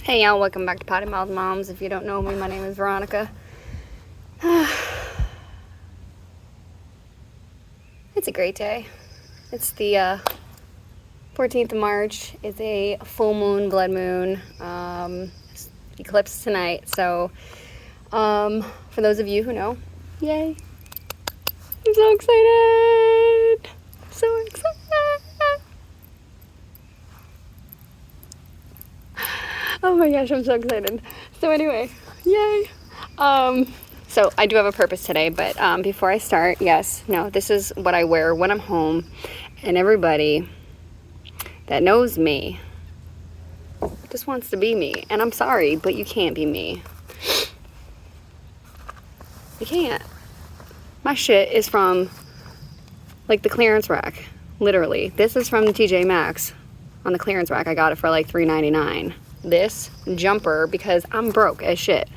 Hey y'all, welcome back to Potty Mouth Moms. If you don't know me, my name is Veronica. It's a great day. It's the 14th of March. It's a full moon, blood moon, eclipse tonight. So for those of you who know, yay. I'm so excited. So excited. Oh my gosh, I'm so excited. So anyway, yay. So I do have a purpose today, but before I start, this is what I wear when I'm home, and everybody that knows me just wants to be me, and I'm sorry, but you can't be me. You can't. My shit is from like the clearance rack, literally. This is from the TJ Maxx on the clearance rack. I got it for like $3.99. This jumper, because I'm broke as shit,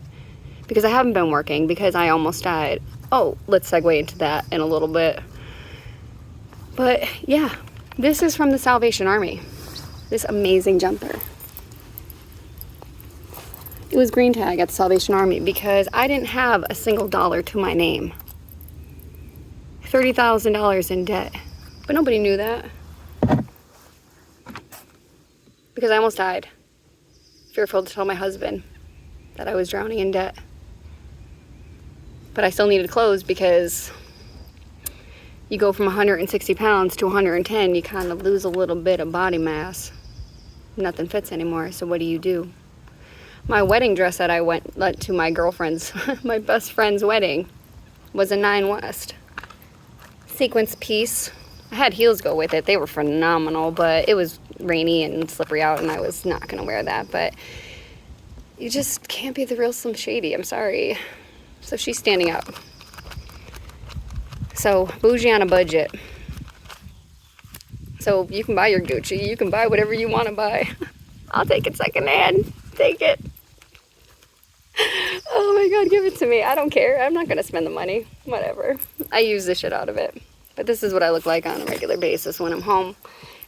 because I haven't been working, because I almost died. Oh, let's segue into that in a little bit. But yeah, this is from the Salvation Army, this amazing jumper. It was green tag at the Salvation Army because I didn't have a single dollar to my name. $30,000 in debt, but nobody knew that because I almost died. Fearful to tell my husband that I was drowning in debt. But I still needed clothes because you go from 160 pounds to 110, you kind of lose a little bit of body mass. Nothing fits anymore, so what do? My wedding dress that I went to my girlfriend's, my best friend's wedding, was a 9 West. Sequence piece. I had heels go with it. They were phenomenal, but it was rainy and slippery out, and I was not going to wear that. But you just can't be the real Slim Shady. I'm sorry. So she's standing up. So bougie on a budget. So you can buy your Gucci. You can buy whatever you want to buy. I'll take it secondhand. Take it. Oh my God, give it to me. I don't care. I'm not going to spend the money. Whatever. I use the shit out of it. But this is what I look like on a regular basis when I'm home.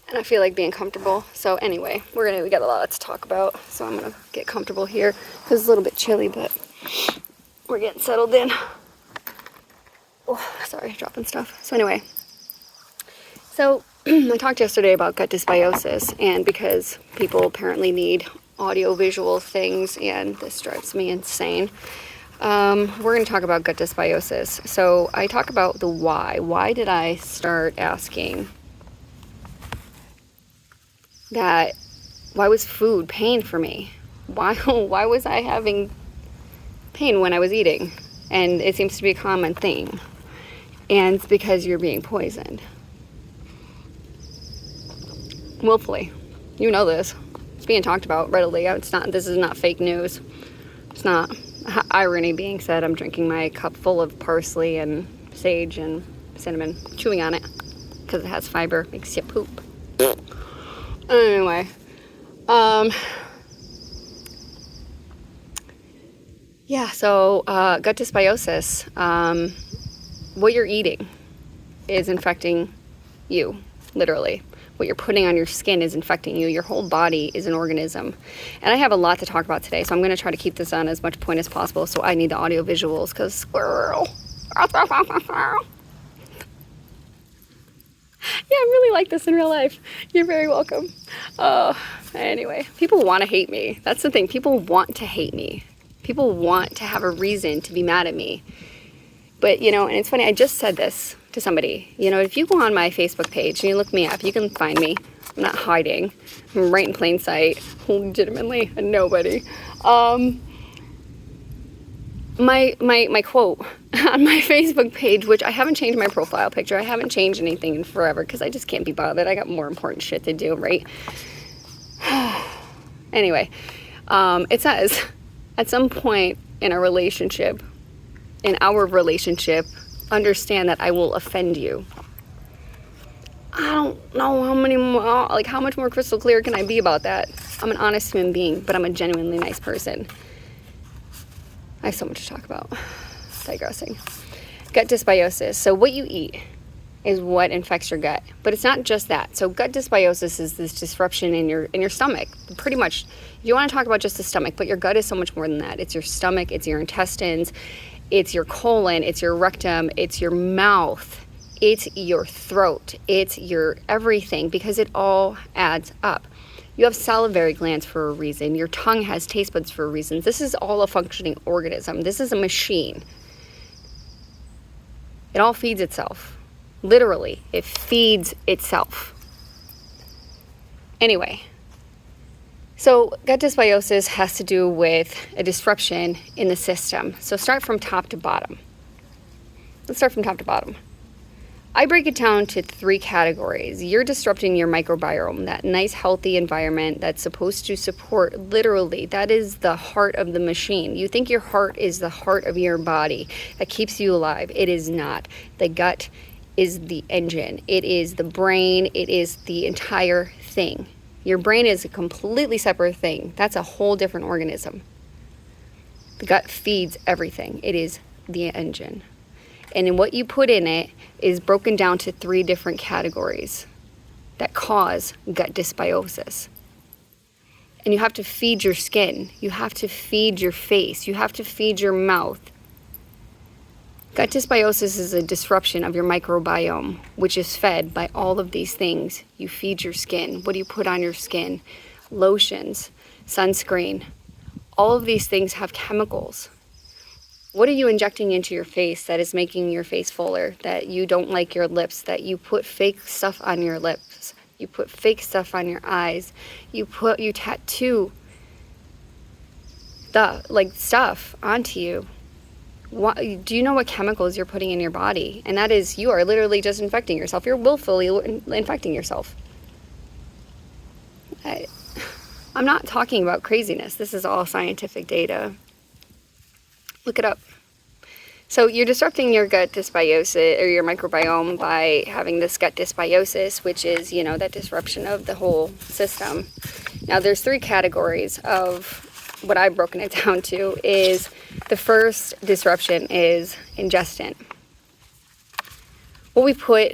And I feel like being comfortable. So anyway, we got a lot to talk about. So I'm going to get comfortable here because it's a little bit chilly, but we're getting settled in. Oh, sorry, dropping stuff. So anyway, I talked yesterday about gut dysbiosis, and because people apparently need audio-visual things, and this drives me insane, we're going to talk about gut dysbiosis. So I talk about the why. Why did I start asking that? Why was food pain for me? Why was I having pain when I was eating? And it seems to be a common theme. And it's because you're being poisoned. Willfully. You know this. It's being talked about readily. This is not fake news. It's not. Irony being said, I'm drinking my cup full of parsley and sage and cinnamon, chewing on it because it has fiber, makes you poop. Anyway, so gut dysbiosis, what you're eating is infecting you, literally. What you're putting on your skin is infecting you. Your whole body is an organism. And I have a lot to talk about today, so I'm going to try to keep this on as much point as possible, so I need the audio visuals, because squirrel. Yeah, I really like this in real life. You're very welcome. Anyway, people want to hate me. That's the thing. People want to hate me. People want to have a reason to be mad at me. But, and it's funny, I just said this to somebody. If you go on my Facebook page and you look me up, you can find me. I'm not hiding. I'm right in plain sight. Legitimately, nobody. My quote on my Facebook page, which I haven't changed my profile picture. I haven't changed anything in forever because I just can't be bothered. I got more important shit to do, right? Anyway, it says, at some point in our relationship, understand that I will offend you. I don't know how much more crystal clear can I be about that? I'm an honest human being, but I'm a genuinely nice person. I have so much to talk about. Digressing. Gut dysbiosis. So what you eat is what infects your gut. But it's not just that. So gut dysbiosis is this disruption in your stomach. Pretty much, if you want to talk about just the stomach, but your gut is so much more than that. It's your stomach, it's your intestines, it's your colon, it's your rectum, it's your mouth, it's your throat, it's your everything, because it all adds up. You have salivary glands for a reason. Your tongue has taste buds for a reason. This is all a functioning organism. This is a machine. It all feeds itself. Literally, it feeds itself. Anyway, so gut dysbiosis has to do with a disruption in the system. So start from top to bottom. Let's start from top to bottom. I break it down to 3 categories. You're disrupting your microbiome, that nice healthy environment that's supposed to support, literally, that is the heart of the machine. You think your heart is the heart of your body that keeps you alive. It is not. The gut is the engine. It is the brain. It is the entire thing. Your brain is a completely separate thing. That's a whole different organism. The gut feeds everything. It is the engine. And what you put in it is broken down to 3 different categories that cause gut dysbiosis. And you have to feed your skin. You have to feed your face. You have to feed your mouth. Gut dysbiosis is a disruption of your microbiome, which is fed by all of these things. You feed your skin. What do you put on your skin? Lotions, sunscreen. All of these things have chemicals. What are you injecting into your face that is making your face fuller, that you don't like your lips, that you put fake stuff on your lips, you put fake stuff on your eyes, you tattoo stuff onto you? Do you know what chemicals you're putting in your body? And that is, you are literally just infecting yourself. You're willfully infecting yourself. I'm not talking about craziness. This is all scientific data. Look it up. So you're disrupting your gut dysbiosis, or your microbiome, by having this gut dysbiosis, which is, that disruption of the whole system. Now there's 3 categories of what I've broken it down to. Is the first disruption is ingestion. What we put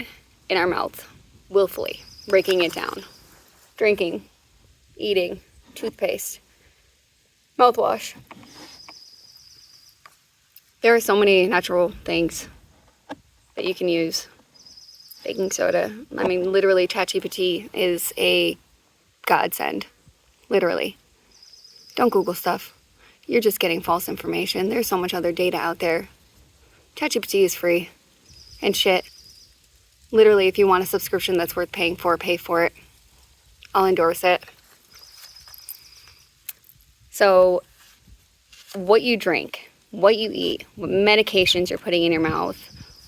in our mouth, willfully, breaking it down. Drinking, eating, toothpaste, mouthwash. There are so many natural things that you can use. Baking soda. I mean, literally, ChatGPT is a godsend. Literally. Don't Google stuff. You're just getting false information. There's so much other data out there. ChatGPT is free. And shit. Literally, if you want a subscription that's worth paying for, pay for it. I'll endorse it. So, what you drink, what you eat, what medications you're putting in your mouth,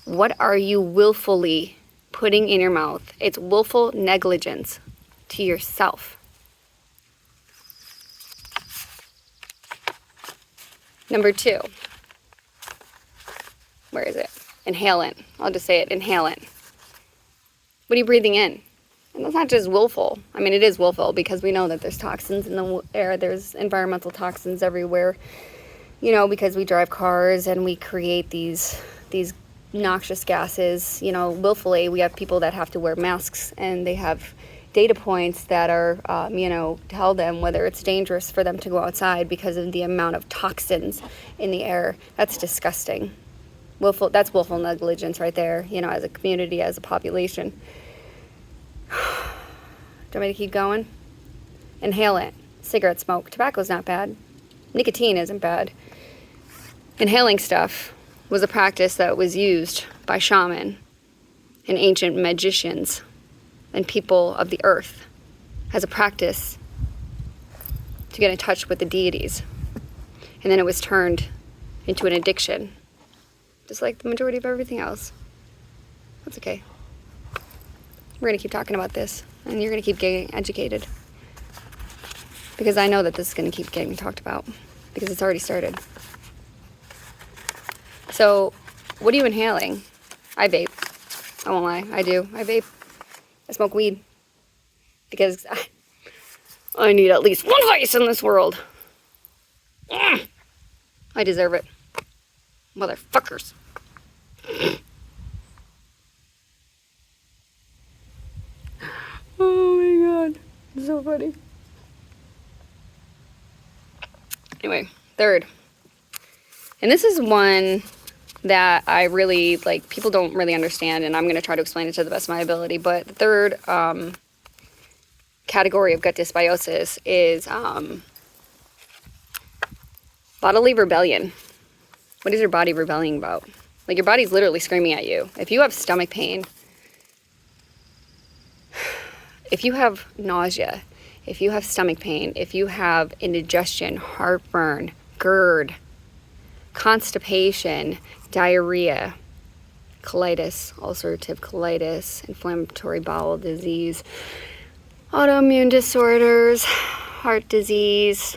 what are you willfully putting in your mouth? It's willful negligence to yourself. Number 2. Where is it? Inhalant. I'll just say it, inhalant. What are you breathing in? And that's not just willful. I mean, it is willful because we know that there's toxins in the air. There's environmental toxins everywhere. Because we drive cars and we create these noxious gases. Willfully, we have people that have to wear masks, and they have data points that are, tell them whether it's dangerous for them to go outside because of the amount of toxins in the air. That's disgusting. That's willful negligence right there, as a community, as a population. Do you want me to keep going? Inhalant. Cigarette smoke. Tobacco's not bad. Nicotine isn't bad. Inhaling stuff was a practice that was used by shaman and ancient magicians and people of the earth as a practice to get in touch with the deities. And then it was turned into an addiction, just like the majority of everything else. That's okay. We're going to keep talking about this, and you're going to keep getting educated. Because I know that this is going to keep getting talked about, because it's already started. So, what are you inhaling? I vape. I won't lie. I do. I vape. I smoke weed. Because I need at least one vice in this world. I deserve it. Motherfuckers. Oh my god. It's so funny. Anyway, third. And this is one that I really, like, people don't really understand, and I'm going to try to explain it to the best of my ability. But the third category of gut dysbiosis is bodily rebellion. What is your body rebelling about? Like, your body's literally screaming at you. If you have stomach pain, if you have nausea, if you have stomach pain, if you have indigestion, heartburn, GERD, constipation, diarrhea, colitis, ulcerative colitis, inflammatory bowel disease, autoimmune disorders, heart disease,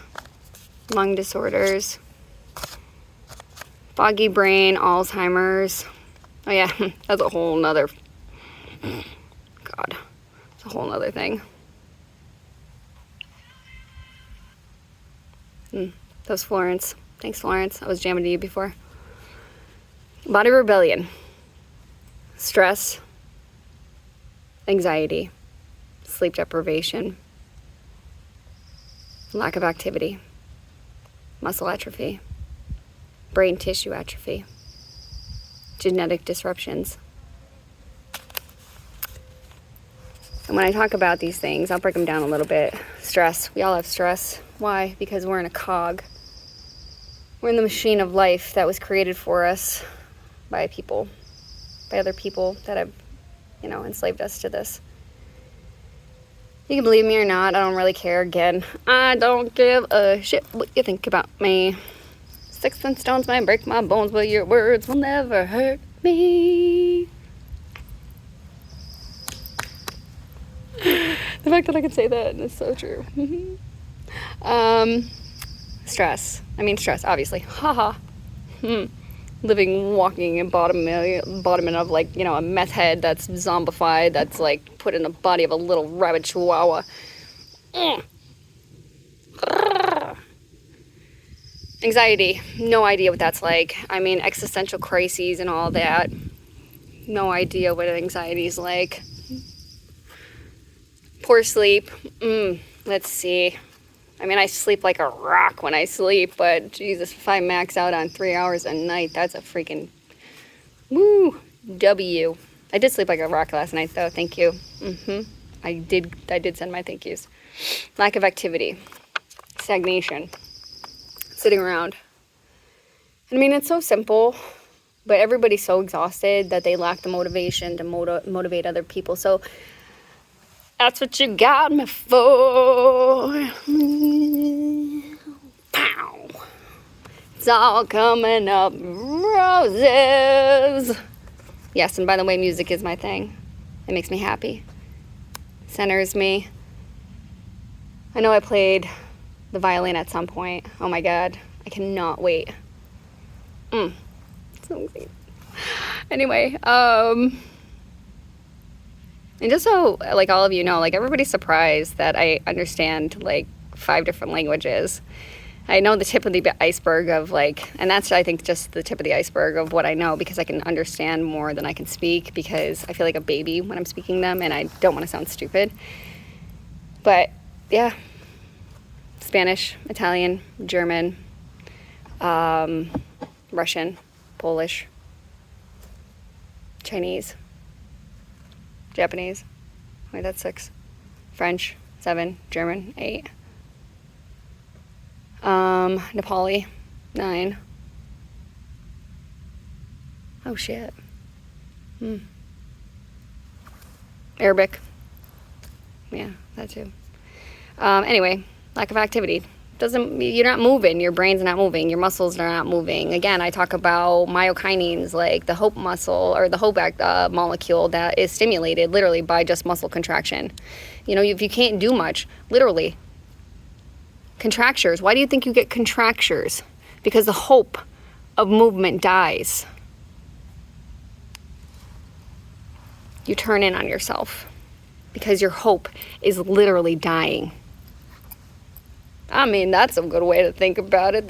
lung disorders, foggy brain, Alzheimer's. Oh yeah, that's a whole nother, God, it's a whole nother thing. That was Florence. Thanks, Florence. I was jamming to you before. Body rebellion. Stress, anxiety, sleep deprivation, lack of activity, muscle atrophy, brain tissue atrophy, genetic disruptions. And when I talk about these things, I'll break them down a little bit. Stress. We all have stress. Why? Because we're in a cog. We're in the machine of life that was created for us by people, by other people that have, enslaved us to this. You can believe me or not, I don't really care. Again, I don't give a shit what you think about me. Sticks and stones might break my bones, but your words will never hurt me. The fact that I can say that is so true. Stress. Stress, obviously. Haha. Walking and bottoming of, like, a meth head that's zombified, that's, like, put in the body of a little rabid chihuahua. Anxiety. No idea what that's like. Existential crises and all that. No idea what anxiety is like. Poor sleep. Let's see. I sleep like a rock when I sleep, but Jesus, if I max out on 3 hours a night, that's a freaking W. I did sleep like a rock last night, though. Thank you. I did send my thank yous. Lack of activity, stagnation, sitting around. It's so simple, but everybody's so exhausted that they lack the motivation to motivate other people. So that's what you got me for. Pow. It's all coming up roses. Yes, and by the way, music is my thing. It makes me happy. Centers me. I know I played the violin at some point. Oh my God, I cannot wait. So excited. Anyway, and just so, like, all of you know, like, everybody's surprised that I understand, like, 5 different languages. I know the tip of the iceberg of, like, and that's, I think, just the tip of the iceberg of what I know, because I can understand more than I can speak, because I feel like a baby when I'm speaking them, and I don't want to sound stupid. But, yeah. Spanish, Italian, German, Russian, Polish, Chinese, Japanese, wait, that's 6. French, 7. German, 8. Nepali, 9. Oh shit. Arabic. Yeah, that too. Anyway, lack of activity. You're not moving, your brain's not moving, your muscles are not moving. Again, I talk about myokinines, like the hope muscle or the hope molecule that is stimulated literally by just muscle contraction. If you can't do much, literally, contractures. Why do you think you get contractures? Because the hope of movement dies. You turn in on yourself because your hope is literally dying. That's a good way to think about it.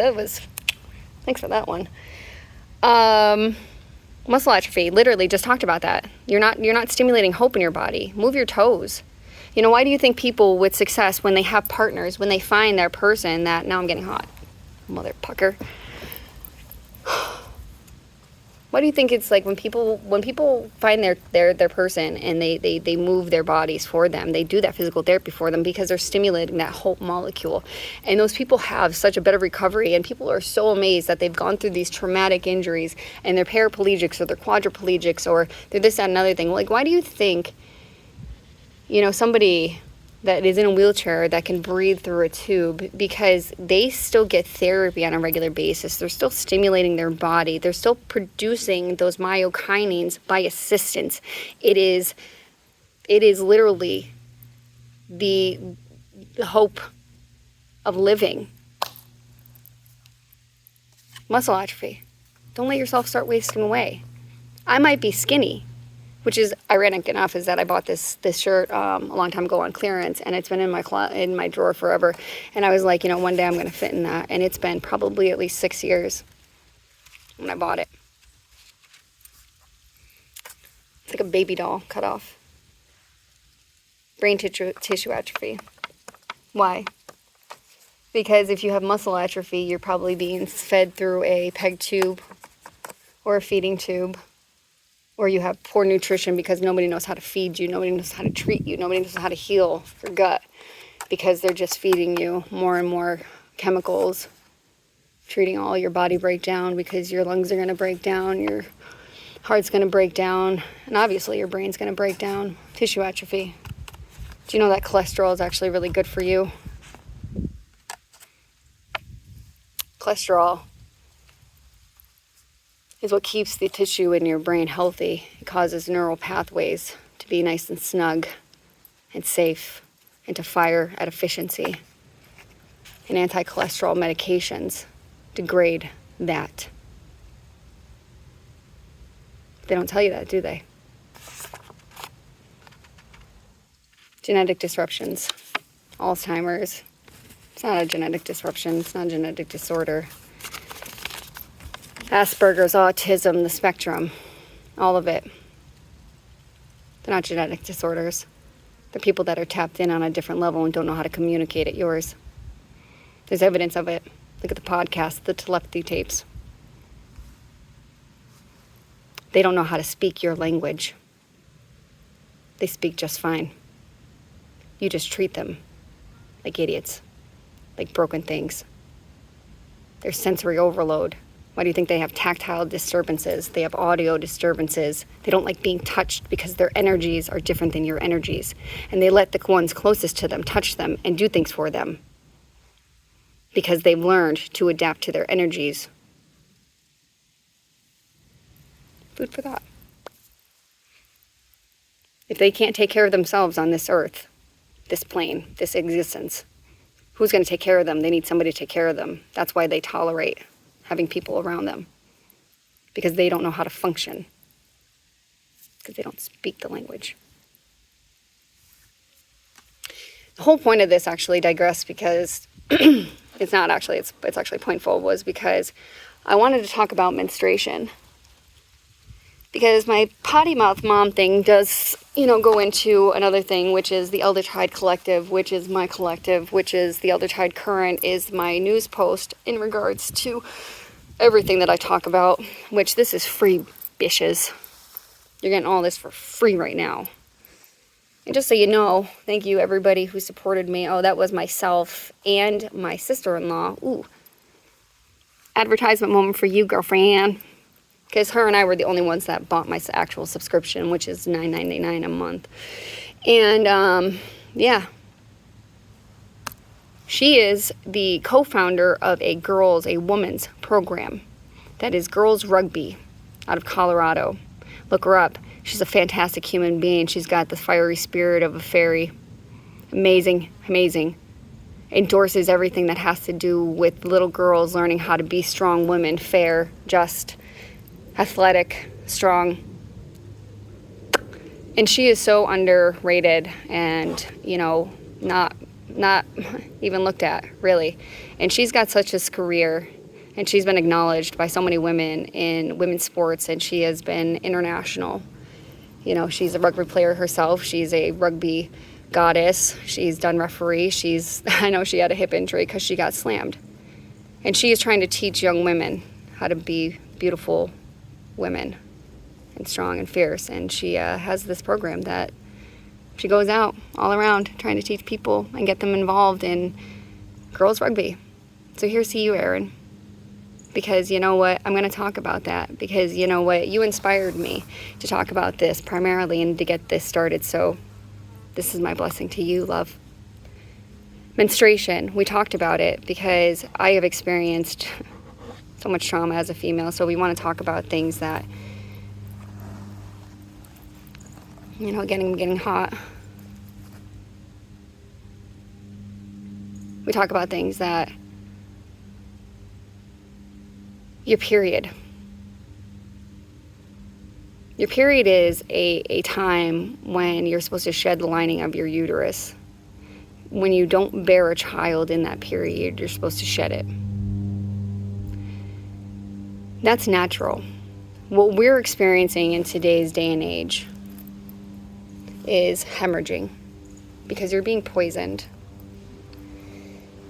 Thanks for that one. Muscle atrophy, literally just talked about that. You're not stimulating hope in your body. Move your toes. You know, why do you think people with success, when they have partners, when they find their person that, now I'm getting hot, mother pucker. Why do you think it's like when people find their person and they move their bodies for them, they do that physical therapy for them because they're stimulating that whole molecule. And those people have such a better recovery, and people are so amazed that they've gone through these traumatic injuries and they're paraplegics or they're quadriplegics or they're this, that, and another thing. Like, why do you think, you know, somebody that is in a wheelchair that can breathe through a tube, because they still get therapy on a regular basis. They're still stimulating their body. They're still producing those myokinins by assistance. It is literally the hope of living. Muscle atrophy. Don't let yourself start wasting away. I might be skinny, which is ironic enough, is that I bought this shirt a long time ago on clearance, and it's been in my drawer forever. And I was like, you know, one day I'm going to fit in that. And it's been probably at least 6 years when I bought it. It's like a baby doll cut off. Brain tissue atrophy. Why? Because if you have muscle atrophy, you're probably being fed through a PEG tube or a feeding tube. Or you have poor nutrition because nobody knows how to feed you, nobody knows how to treat you, nobody knows how to heal your gut, because they're just feeding you more and more chemicals, treating all your body breakdown, because your lungs are going to break down, your heart's going to break down, and obviously your brain's going to break down. Tissue atrophy. Do you know that cholesterol is actually really good for you? Cholesterol is what keeps the tissue in your brain healthy. It causes neural pathways to be nice and snug and safe and to fire at efficiency. And anti-cholesterol medications degrade that. They don't tell you that, do they? Genetic disruptions. Alzheimer's. It's not a genetic disruption. It's not a genetic disorder. Asperger's, autism, the spectrum, all of it. They're not genetic disorders. They're people that are tapped in on a different level and don't know how to communicate at yours. There's evidence of it. Look at the podcast, the telepathy tapes. They don't know how to speak your language. They speak just fine. You just treat them like idiots, like broken things. There's sensory overload. Why do you think they have tactile disturbances? They have audio disturbances. They don't like being touched because their energies are different than your energies. And they let the ones closest to them touch them and do things for them because they've learned to adapt to their energies. Food for thought. If they can't take care of themselves on this earth, this plane, this existence, who's going to take care of them? They need somebody to take care of them. That's why they tolerate having people around them, because they don't know how to function, because they don't speak the language. The whole point of this actually digressed, because it's actually pointful, was because I wanted to talk about menstruation. Because my potty mouth mom thing does, go into another thing, which is the Elder Tide Collective, which is my collective, which is the Elder Tide Current, is my news post in regards to everything that I talk about, which this is free, bitches. You're getting all this for free right now. And just so you know, thank you everybody who supported me. Oh, that was myself and my sister-in-law. Ooh. Advertisement moment for you, girlfriend. Because her and I were the only ones that bought my actual subscription, which is $9.99 a month. And, yeah. She is the co-founder of a women's program that is Girls Rugby out of Colorado. Look her up. She's a fantastic human being. She's got the fiery spirit of a fairy. Amazing, amazing. Endorses everything that has to do with little girls learning how to be strong women, fair, just, athletic, strong. And she is so underrated and, not even looked at, really. And she's got such a career, and she's been acknowledged by so many women in women's sports, and she has been international. She's a rugby player herself. She's a rugby goddess. She's done referee. I know she had a hip injury because she got slammed. And she is trying to teach young women how to be beautiful women and strong and fierce. And she has this program that she goes out all around trying to teach people and get them involved in girls rugby. So here's to you, Erin. Because you know what? I'm going to talk about that. Because you know what? You inspired me to talk about this primarily and to get this started. So this is my blessing to you, love. Menstruation. We talked about it because I have experienced so much trauma as a female. So we want to talk about things that, you know, getting hot. We talk about things that your period. Your period is a time when you're supposed to shed the lining of your uterus. When you don't bear a child in that period, you're supposed to shed it. That's natural. What we're experiencing in today's day and age is hemorrhaging because you're being poisoned.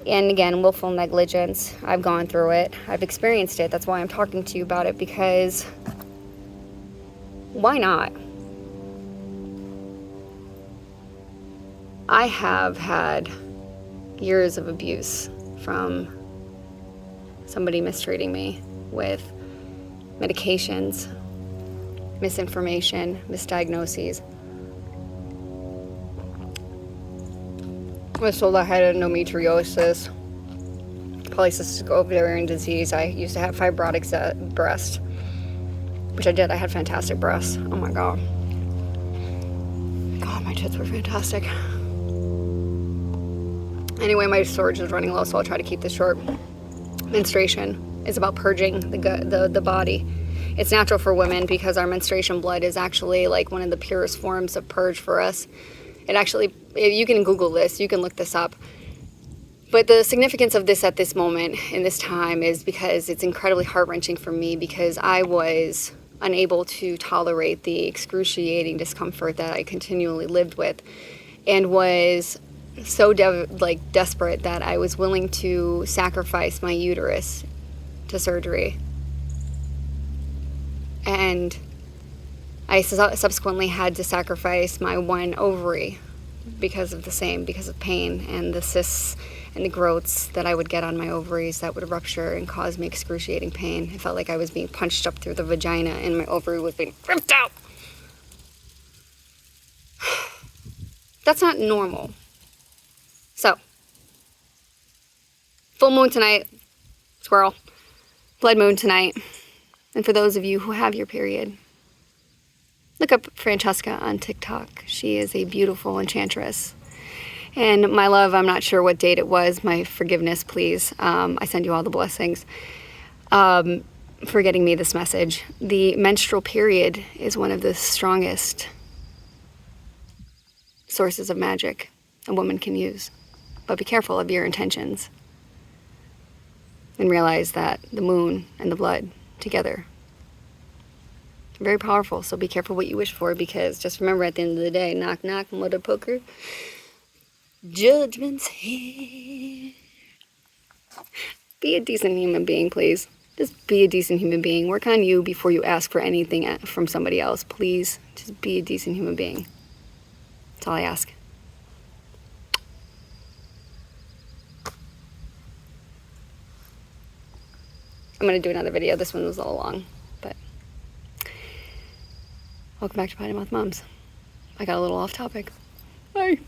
And again, willful negligence. I've gone through it. I've experienced it. That's why I'm talking to you about it, because why not? I have had years of abuse from somebody mistreating me with medications, misinformation, misdiagnoses. I was told I had endometriosis, polycystic ovarian disease. I used to have fibrotic breast, which I did. I had fantastic breasts. Oh my God. God, my tits were fantastic. Anyway, my storage is running low, so I'll try to keep this short. Menstruation is about purging the body. It's natural for women because our menstruation blood is actually like one of the purest forms of purge for us. It actually, you can Google this, you can look this up. But the significance of this at this moment in this time is because it's incredibly heart-wrenching for me, because I was unable to tolerate the excruciating discomfort that I continually lived with, and was so desperate that I was willing to sacrifice my uterus to surgery. And I subsequently had to sacrifice my one ovary because of pain and the cysts and the growths that I would get on my ovaries that would rupture and cause me excruciating pain. It felt like I was being punched up through the vagina and my ovary was being ripped out. That's not normal. So, full moon tonight, squirrel, blood moon tonight. And for those of you who have your period, look up Francesca on TikTok. She is a beautiful enchantress. And my love, I'm not sure what date it was. My forgiveness, please. I send you all the blessings for getting me this message. The menstrual period is one of the strongest sources of magic a woman can use. But be careful of your intentions. And realize that the moon and the blood together are very powerful. So be careful what you wish for, because just remember, at the end of the day, knock, knock, mother poker, judgment's here. Be a decent human being, please. Just be a decent human being. Work on you before you ask for anything from somebody else. Please, just be a decent human being. That's all I ask. I'm going to do another video. This one was a little long, but welcome back to Potty Mouth Moms. I got a little off topic. Bye.